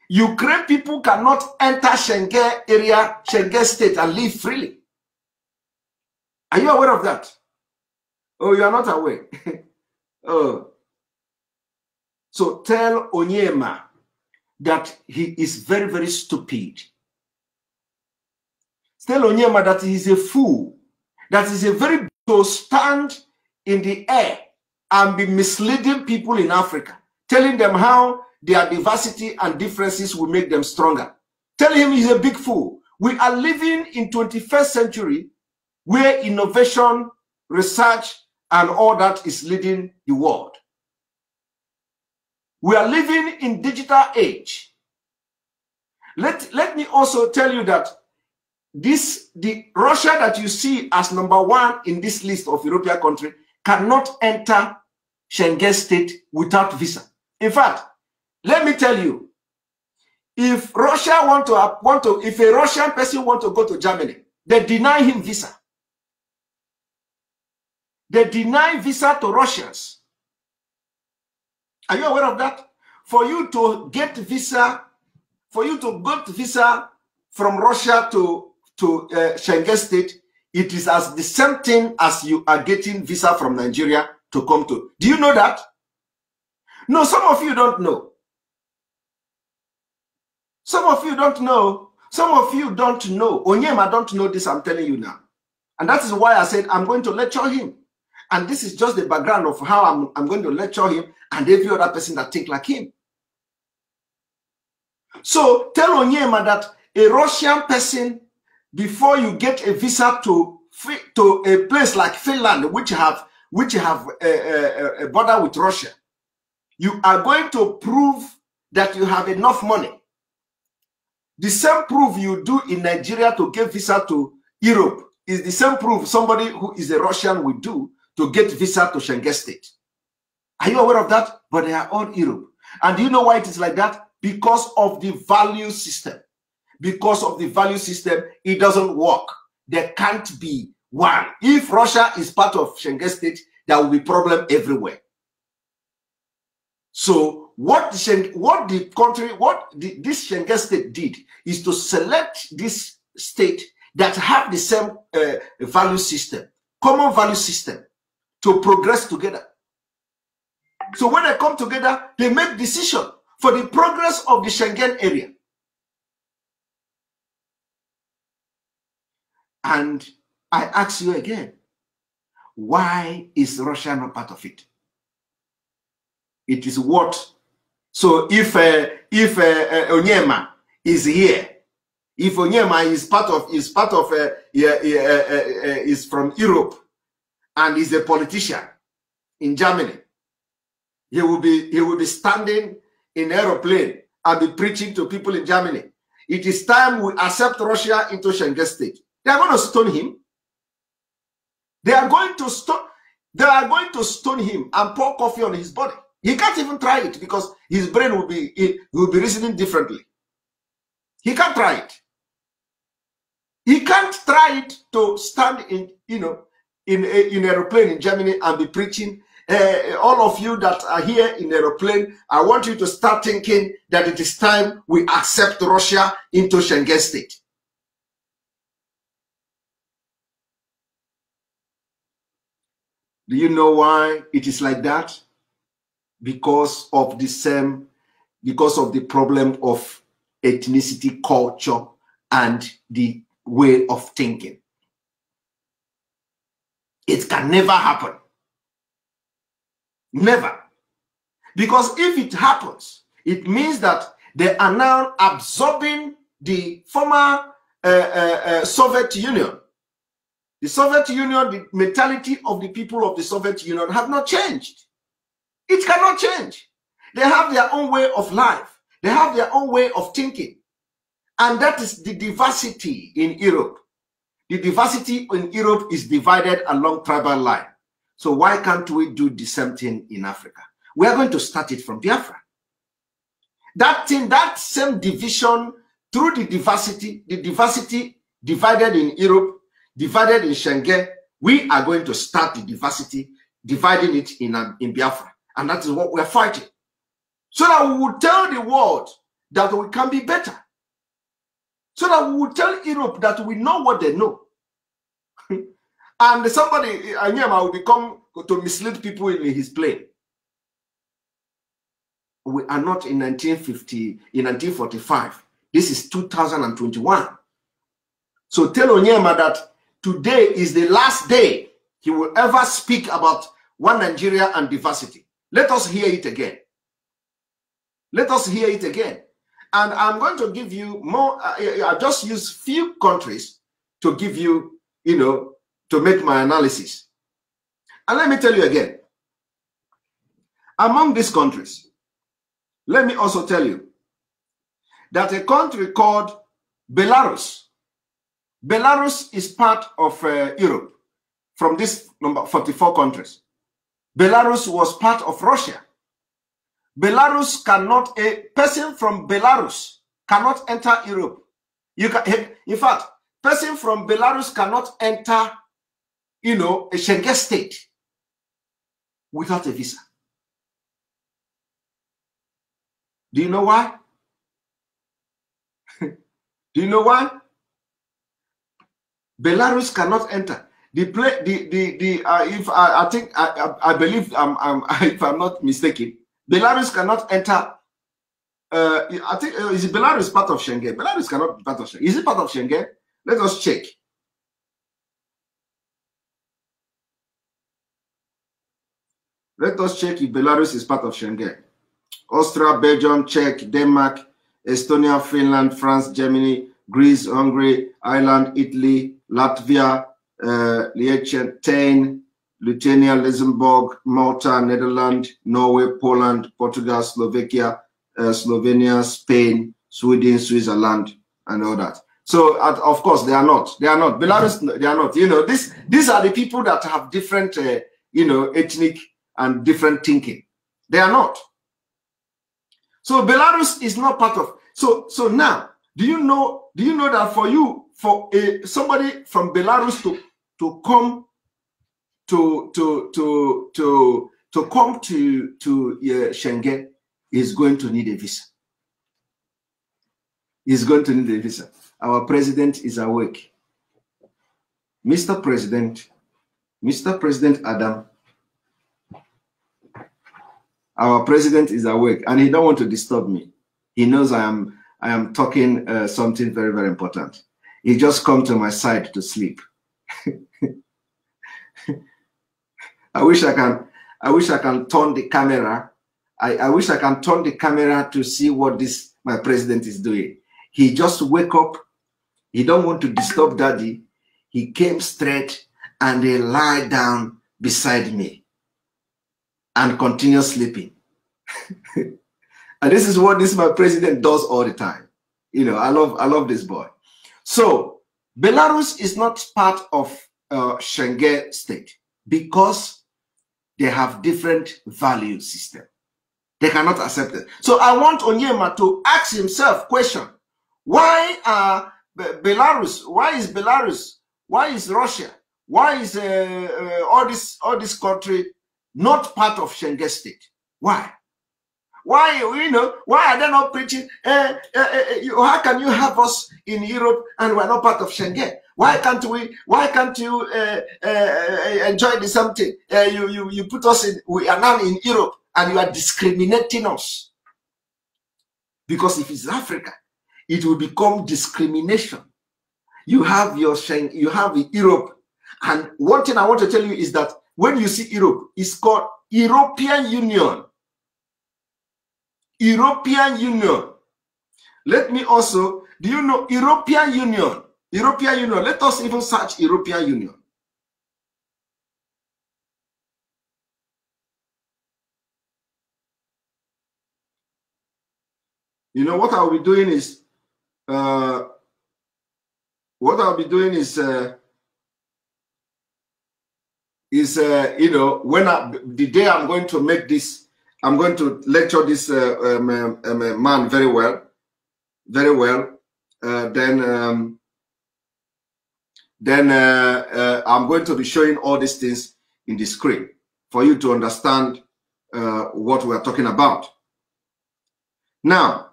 Ukraine people cannot enter Schengen area, Schengen state and live freely. Are you aware of that? Oh, you are not aware. Oh. So tell Onyema that he is very, very stupid. Tell Onyema that he is a fool. That is a very to stand in the air and be misleading people in Africa, telling them how their diversity and differences will make them stronger. Tell him he's a big fool. We are living in 21st century where innovation, research, and all that is leading the world. We are living in digital age. Let me also tell you that the Russia that you see as #1 in this list of European countries cannot enter Schengen state without visa. In fact, let me tell you, if Russia if a Russian person want to go to Germany, they deny him visa. They deny visa to Russians. Are you aware of that? For you to get visa for you to get visa from Russia to Schengen state, it is as the same thing as you are getting visa from Nigeria to come to. Do you know that? No, some of you don't know. Some of you don't know. Some of you don't know. Onyema don't know this, I'm telling you now. And that is why I said I'm going to lecture him. And this is just the background of how I'm going to lecture him and every other person that think like him. So tell Onyema that a Russian person, before you get a visa to a place like Finland, which have a border with Russia, you are going to prove that you have enough money. The same proof you do in Nigeria to get visa to Europe is the same proof somebody who is a Russian will do to get visa to Schengen state. Are you aware of that? But they are all Europe. And do you know why it is like that? Because of the value system. Because of the value system, it doesn't work. There can't be one. If Russia is part of Schengen state, there will be problem everywhere. So what this Schengen state did is to select this state that have the same value system, common value system, to progress together. So when they come together, they make decision for the progress of the Schengen area. And I ask you again, why is Russia not part of it? It is what? So if Onyema is here, if Onyema is from Europe and is a politician in Germany, he will be standing in an aeroplane and be preaching to people in Germany. It is time we accept Russia into Schengen state. They are going to stone him. They are going to stone him and pour coffee on his body. He can't even try it because his brain will be reasoning differently. He can't try it. He can't try it to stand in an aeroplane in Germany and be preaching. All of you that are here in aeroplane, I want you to start thinking that it is time we accept Russia into Schengen state. Do you know why it is like that? Because of the problem of ethnicity, culture, and the way of thinking. It can never happen. Never. Because if it happens, it means that they are now absorbing the former Soviet Union. The Soviet Union, the mentality of the people of the Soviet Union have not changed. It cannot change. They have their own way of life. They have their own way of thinking. And that is the diversity in Europe. The diversity in Europe is divided along tribal line. So why can't we do the same thing in Africa? We are going to start it from Biafra. That same division through the diversity divided in Europe, divided in Schengen, we are going to start the diversity, dividing it in Biafra. And that is what we're fighting. So that we will tell the world that we can be better. So that we will tell Europe that we know what they know. And somebody, Onyema, will become to mislead people in his plane. We are not in 1945. This is 2021. So tell Onyema that today is the last day he will ever speak about one Nigeria and diversity. Let us hear it again. Let us hear it again. And I'm going to give you more. I just use few countries to give you, to make my analysis. And let me tell you again, among these countries, let me also tell you that a country called Belarus. Belarus is part of Europe from this number 44 countries. Belarus was part of Russia. Belarus cannot, a person from Belarus cannot enter Europe. You can, in fact, person from Belarus cannot enter, a Schengen state without a visa. Do you know why? Do you know why? Belarus cannot enter. I believe if I'm not mistaken, Belarus cannot enter. I think is Belarus part of Schengen? Belarus cannot be part of Schengen. Is it part of Schengen? Let us check. Let us check if Belarus is part of Schengen. Austria, Belgium, Czech, Denmark, Estonia, Finland, France, Germany, Greece, Hungary, Ireland, Italy, Latvia, Liechtenstein, Lithuania, Luxembourg, Malta, Netherlands, Norway, Poland, Portugal, Slovakia, Slovenia, Spain, Sweden, Switzerland, and all that. So, of course, they are not. They are not. Belarus, they are not. You know, these are the people that have different, you know, ethnic and different thinking. They are not. So Belarus is not part of. So now, do you know that for somebody from Belarus to come to come to Schengen is going to need a visa. He's going to need a visa. Our president is awake. Mr. President Adam, our president is awake, and he don't want to disturb me. He knows I am talking something very, very important. He just come to my side to sleep. I wish I can turn the camera. I wish I can turn the camera to see what my president is doing. He just wake up. He don't want to disturb daddy. He came straight and he lie down beside me and continue sleeping. And this is what my president does all the time. You know, I love this boy. So Belarus is not part of Schengen state because they have different value system. They cannot accept it. So I want Onyema to ask himself question: why are Belarus? Why is Belarus? Why is Russia? Why is all this country not part of Schengen state? Why? Why, you know, why are they not preaching? How can you have us in Europe and we're not part of Schengen? Why can't you enjoy the something? You put us in. We are now in Europe and you are discriminating us. Because if it's Africa, it will become discrimination. You have Schengen, you have Europe, and one thing I want to tell you is that when you see Europe, it's called European Union. European Union. Let me also, do you know European Union? European Union. Let us even search European Union. You know what I'll be doing is, you know, the day I'm going to make this, I'm going to lecture this man very well. Then I'm going to be showing all these things in the screen for you to understand what we're talking about. Now,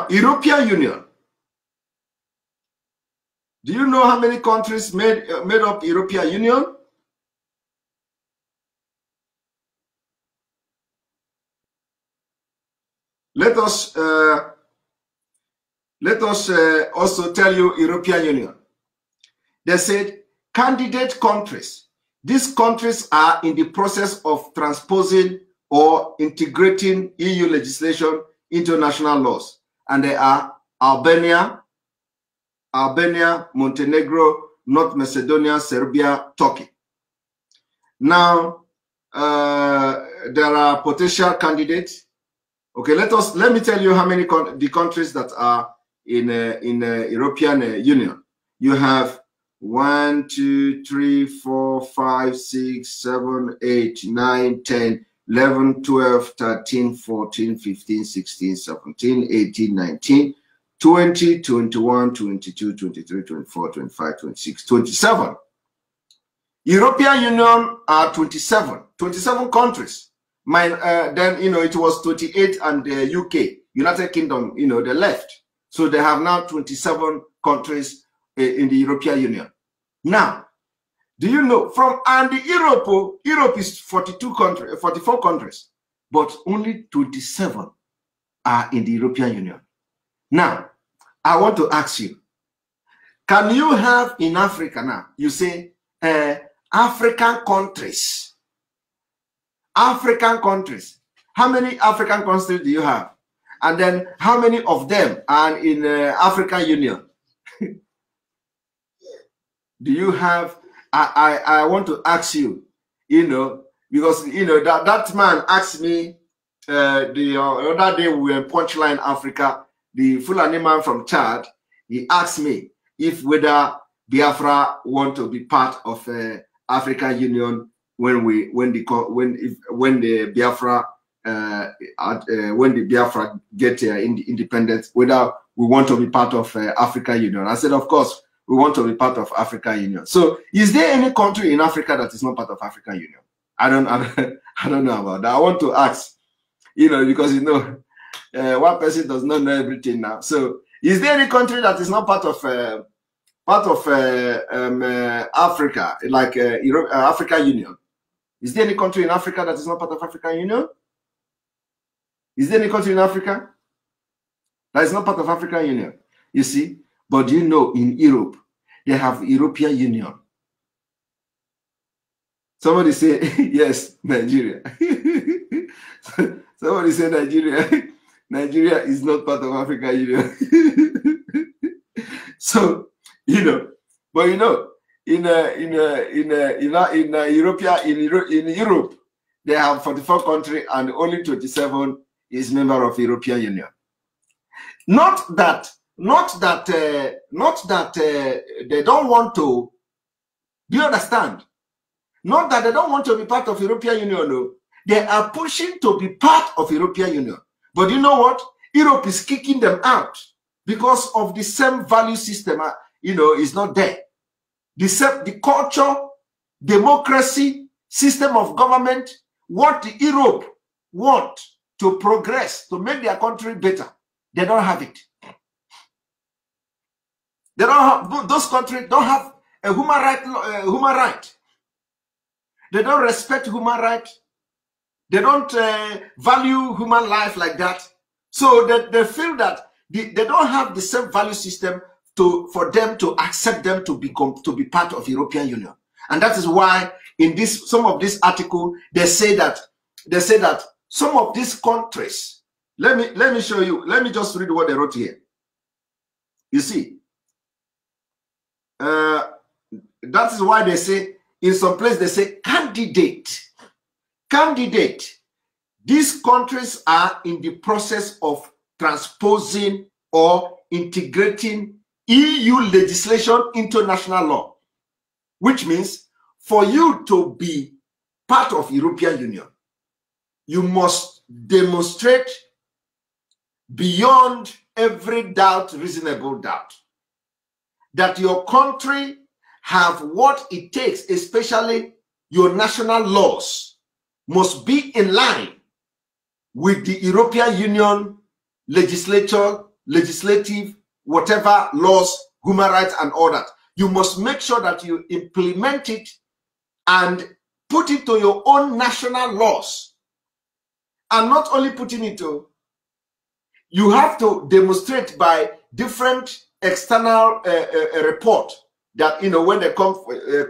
European Union. Do you know how many countries made up European Union? Let us also tell you European Union. They said candidate countries. These countries are in the process of transposing or integrating EU legislation into national laws. And they are Albania, Montenegro, North Macedonia, Serbia, Turkey. Now, there are potential candidates. Okay, let me tell you how many the countries that are in European Union. You have 1, 2, 3, 4, 5, 6, 7, 8, 9, 10, 11, 12, 13, 14, 15, 16, 17, 18, 19, 20, 21, 22, 23, 24, 25, 26, 27. European Union are 27 countries. Then, you know, it was 28 and UK. United Kingdom, you know, they left. So they have now 27 countries in the European Union. Now, do you know Europe is 42 countries, 44 countries, but only 27 are in the European Union. Now, I want to ask you, can you have in Africa now, you say, African countries? African countries. How many African countries do you have? And then how many of them are in African Union? Do you have, I want to ask you, you know, because, you know, that man asked me the other day we were in Punchline Africa, the Fulani man from Chad, he asked me if whether Biafra want to be part of African Union when the Biafra get independence, whether we want to be part of African Union. I said, of course, we want to be part of African Union. So, is there any country in Africa that is not part of African Union? I don't know about that. I want to ask, you know, because you know, one person does not know everything now. So, is there any country that is not part of Africa, like African Union? Is there any country in Africa that is not part of African Union? Is there any country in Africa that is not part of African Union? You see, but you know, in Europe, they have European Union. Somebody say, yes, Nigeria. Somebody say Nigeria. Nigeria is not part of African Union. So, you know, but you know, in Europe, they have 44 countries and only 27 is member of European Union. Not that they don't want to. Do you understand? Not that they don't want to be part of European Union. No, they are pushing to be part of European Union. But you know what? Europe is kicking them out because of the same value system. You know, is not there. The culture, democracy, system of government, what the Europe want to progress, to make their country better, they don't have it. They don't have, those countries don't have a human right. They don't respect human right. They don't value human life like that. So they feel that they don't have the same value system for them to accept them to be part of European Union. And that is why in some of this article they say that some of these countries, let me show you, let me just read what they wrote here. You see, that is why they say in some place they say candidate. These countries are in the process of transposing or integrating EU legislation into national law, which means for you to be part of European Union, you must demonstrate beyond every doubt, reasonable doubt, that your country have what it takes, especially your national laws must be in line with the European Union legislative, whatever laws, human rights and all that. You must make sure that you implement it and put it to your own national laws. And not only putting it to, you have to demonstrate by different external report that, you know, when they come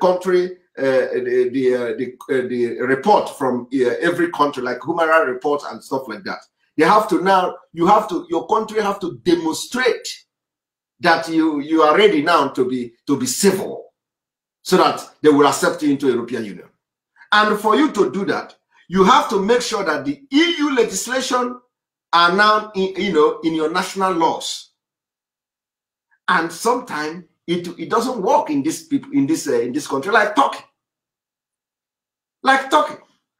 country, the report from every country, like human rights reports and stuff like that. They have to now, your country have to demonstrate that you are ready now to be civil, so that they will accept you into European Union. And for you to do that, you have to make sure that the EU legislation are now in your national laws. And sometimes it doesn't work in this country, like Turkey. Like Turkey,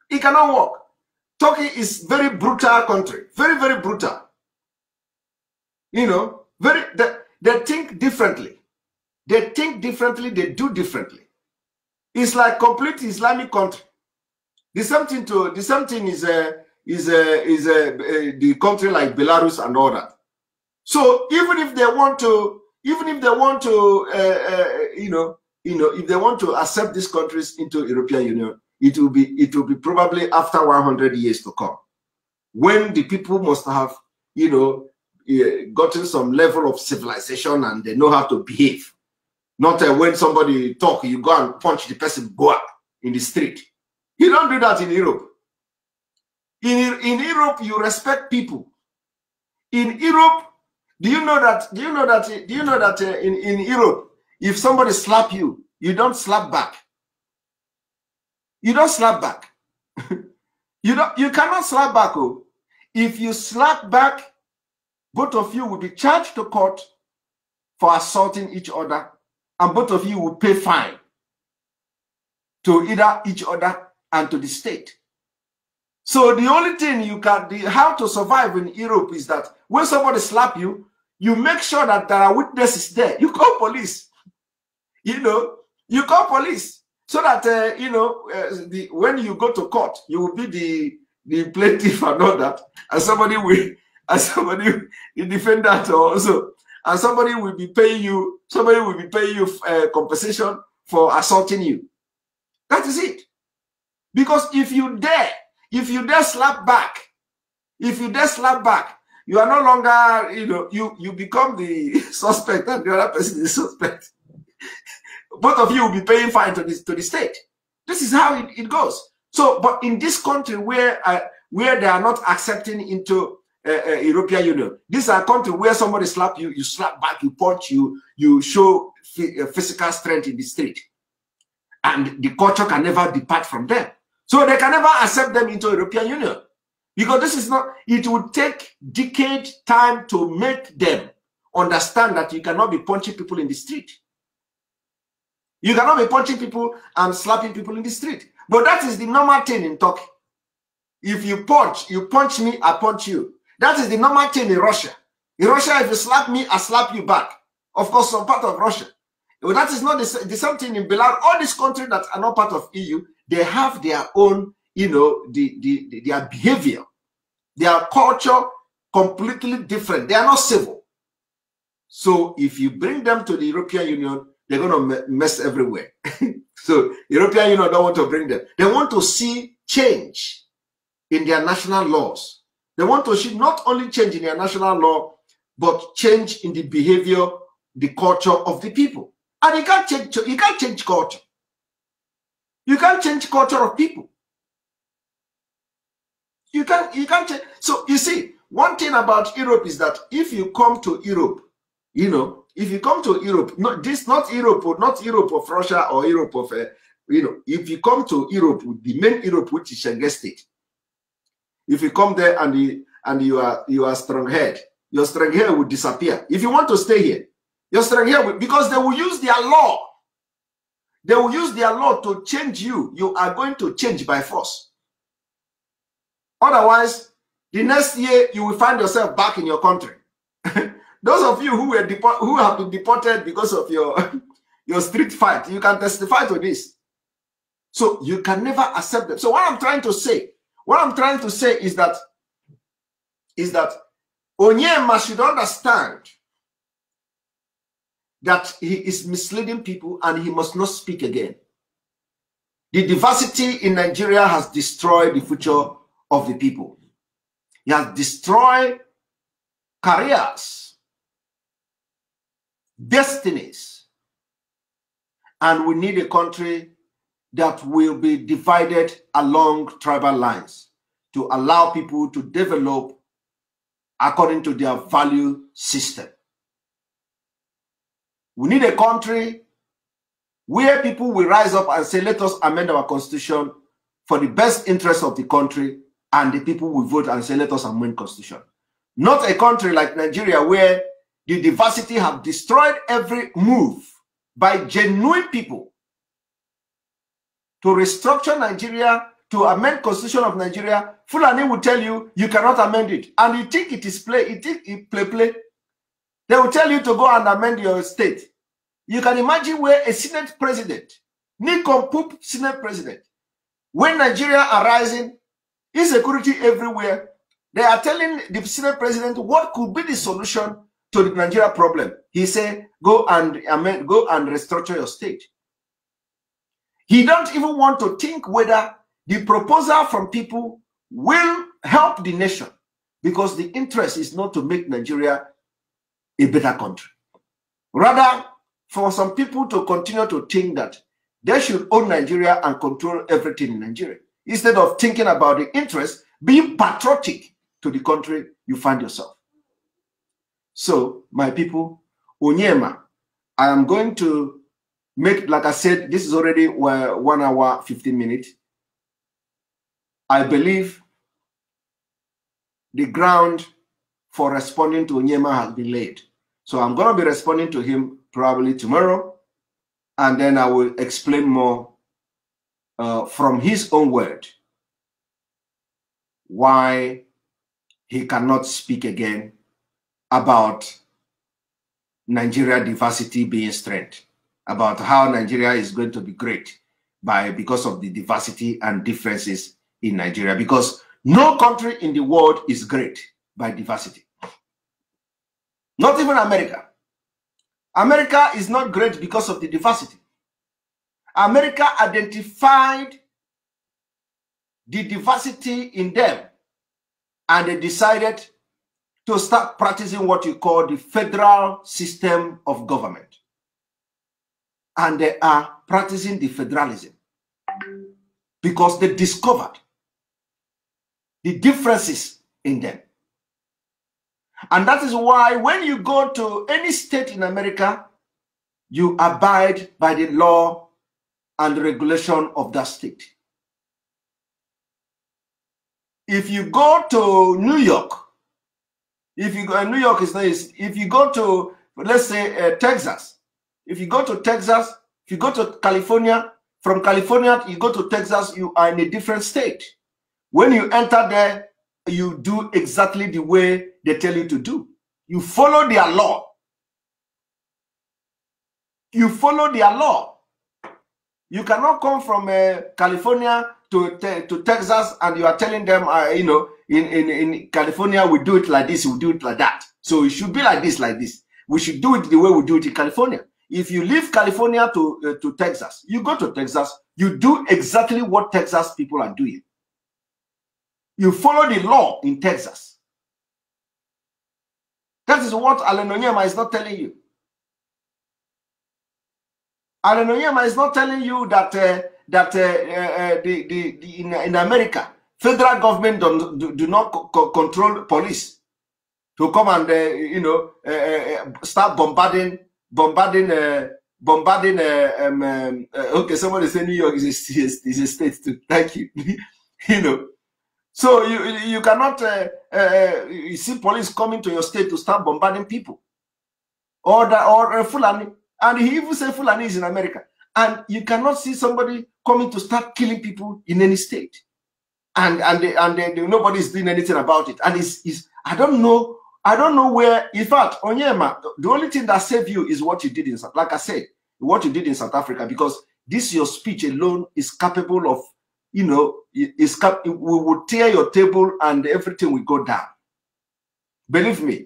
it cannot work. Turkey is very brutal country, very, very brutal. You know, they think differently. They think differently, they do differently. It's like complete Islamic country. The same thing is the country like Belarus and all that. So even if they want to, if they want to accept these countries into European Union, it will be probably after 100 years to come, when the people must have, gotten some level of civilization and they know how to behave. Not when somebody talk, you go and punch the person in the street. You don't do that in Europe. In Europe, you respect people. In Europe, do you know that in Europe, if somebody slap you, you don't slap back. You don't slap back. You cannot slap back. Oh. If you slap back, both of you will be charged to court for assaulting each other, and both of you will pay fine to either each other and to the state. So the only thing how to survive in Europe is that when somebody slap you, you make sure that there are witnesses there. You call police. You call police so that when you go to court, you will be the plaintiff and all that, and the defendant also, and somebody will be paying you compensation for assaulting you. That is it. Because if you dare slap back, you are no longer, you become the suspect and the other person is suspect. Both of you will be paying fine to the state. This is how it goes. So, but in this country where they are not accepting into European Union, this is a country where somebody slap you, you slap back, you punch, you show physical strength in the street, and the culture can never depart from them. So they can never accept them into European Union, because this is not. It would take decade time to make them understand that you cannot be punching people in the street. You cannot be punching people and slapping people in the street. But that is the normal thing in Turkey. If you punch me, I punch you. That is the normal thing in Russia. In Russia, if you slap me, I slap you back. Of course, some part of Russia. But that is not the same thing in Belarus. All these countries that are not part of EU, they have their own, their behavior, their culture completely different. They are not civil. So if you bring them to the European Union, they're going to mess everywhere. So European Union don't want to bring them. They want to see change in their national laws. They want to see not only change in their national law, but change in the behavior, the culture of the people. And you can't change culture. You can't change culture of people. You can't change. So you see, one thing about Europe is that if you come to Europe, if you come to Europe, not Europe of Russia or Europe of, if you come to Europe, the main Europe, which is Schengen state, if you come there and you are strong-head, your strong hair will disappear. If you want to stay here, your strong hair will, because they will use their law. They will use their law to change you. You are going to change by force. Otherwise, the next year you will find yourself back in your country. Those of you who have been deported because of your street fight, you can testify to this. So you can never accept them. So what I'm trying to say is that Onyema should understand that he is misleading people and he must not speak again. The diversity in Nigeria has destroyed the future of the people. It has destroyed careers, destinies, and we need a country that will be divided along tribal lines to allow people to develop according to their value system. We need a country where people will rise up and say, let us amend our constitution for the best interest of the country, and the people will vote and say, let us amend constitution. Not a country like Nigeria where the diversity have destroyed every move by genuine people to restructure Nigeria, to amend constitution of Nigeria. Fulani will tell you, you cannot amend it. And you think it is play, play. They will tell you to go and amend your state. You can imagine where a Senate president, Nikom Poop Senate president, when Nigeria are rising, insecurity everywhere. They are telling the Senate president what could be the solution to the Nigeria problem. He said, go and restructure your state. He don't even want to think whether the proposal from people will help the nation, because the interest is not to make Nigeria a better country. Rather, for some people to continue to think that they should own Nigeria and control everything in Nigeria, instead of thinking about the interest, being patriotic to the country you find yourself. So, my people, Onyema, I am going to make, like I said, this is already 1 hour, 15 minutes. I believe the ground for responding to Onyema has been laid. So I'm going to be responding to him probably tomorrow, and then I will explain more from his own word why he cannot speak again about Nigeria diversity being strength, about how Nigeria is going to be great because of the diversity and differences in Nigeria, because no country in the world is great by diversity. Not even America. America is not great because of the diversity. America identified the diversity in them, and they decided to start practicing what you call the federal system of government. And they are practicing the federalism because they discovered the differences in them. And that is why when you go to any state in America, you abide by the law and the regulation of that state. If you go to New York, New York is nice. If you go to, let's say, Texas, if you go to Texas, if you go to California, from California, you go to Texas, you are in a different state. When you enter there, you do exactly the way they tell you to do. You follow their law. You follow their law. You cannot come from California to Texas and you are telling them, you know, in California, we do it like this, we do it like that. So it should be like this, like this. We should do it the way we do it in California. If you leave California to Texas, you go to Texas, you do exactly what Texas people are doing. You follow the law in Texas. That is what Onyema is not telling you. Onyema is not telling you that in America, federal government do not control police to come and you know, start bombarding. Okay, somebody say New York is a state too. Thank you. You know, so you cannot you see police coming to your state to start bombarding people, or Fulani. And he even say Fulani is in America. And you cannot see somebody coming to start killing people in any state. And nobody is doing anything about it. And I don't know where, in fact, Onyema, the only thing that saved you is what you did in, like I said, what you did in South Africa, because this, your speech alone is capable of, you know, we will tear your table and everything will go down. Believe me,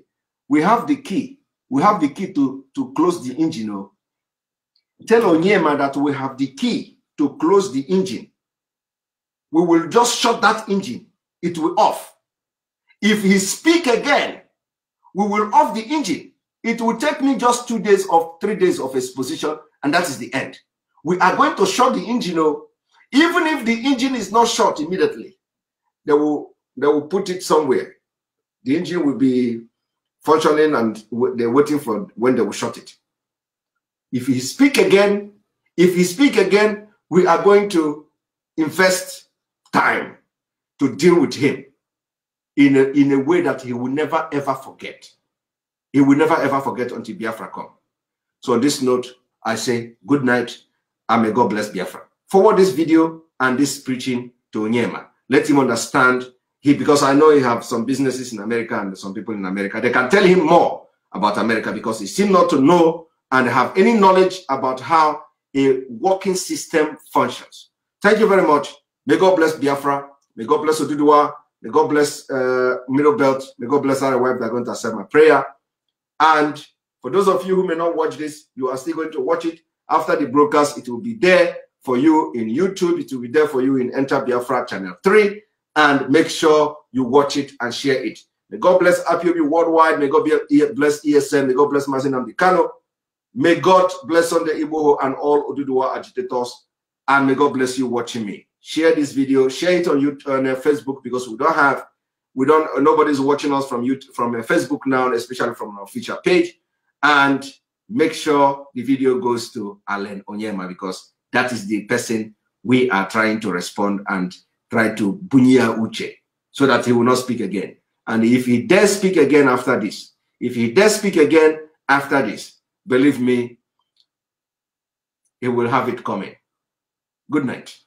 we have the key. We have the key to close the engine. Oh. Tell Onyema that we have the key to close the engine. We will just shut that engine. It will off. If he speak again, we will off the engine. It will take me just 2 days or 3 days of exposition, and that is the end. We are going to shut the engine. Oh. Even if the engine is not shut immediately, they will put it somewhere. The engine will be functioning and they're waiting for when they will shut it. If he speak again, we are going to invest time to deal with him in a way that he will never ever forget. He will never ever forget until Biafra come. So on this note, I say good night and may God bless Biafra. Forward this video and this preaching to Onyema. Let him understand. Because I know he have some businesses in America and some people in America. They can tell him more about America because he seems not to know and have any knowledge about how a working system functions. Thank you very much. May God bless Biafra. May God bless Oduduwa. May God bless Middle Belt. May God bless our wife that are going to accept my prayer. And for those of you who may not watch this, you are still going to watch it. After the broadcast, it will be there for you in YouTube. It will be there for you in Enter Biafra Channel 3. And make sure you watch it and share it. May God bless APOB worldwide. May God bless ESM. May God bless Mazin Amdikano. May God bless Sunday Igbo and all Oduduwa agitators. And may God bless you watching me. Share this video. Share it on YouTube, on Facebook, because nobody's watching us from Facebook now, especially from our official page. And make sure the video goes to Alan Onyema, because that is the person we are trying to respond and try to bunya uche, so that he will not speak again. And if he dares speak again after this, believe me, he will have it coming. Good night.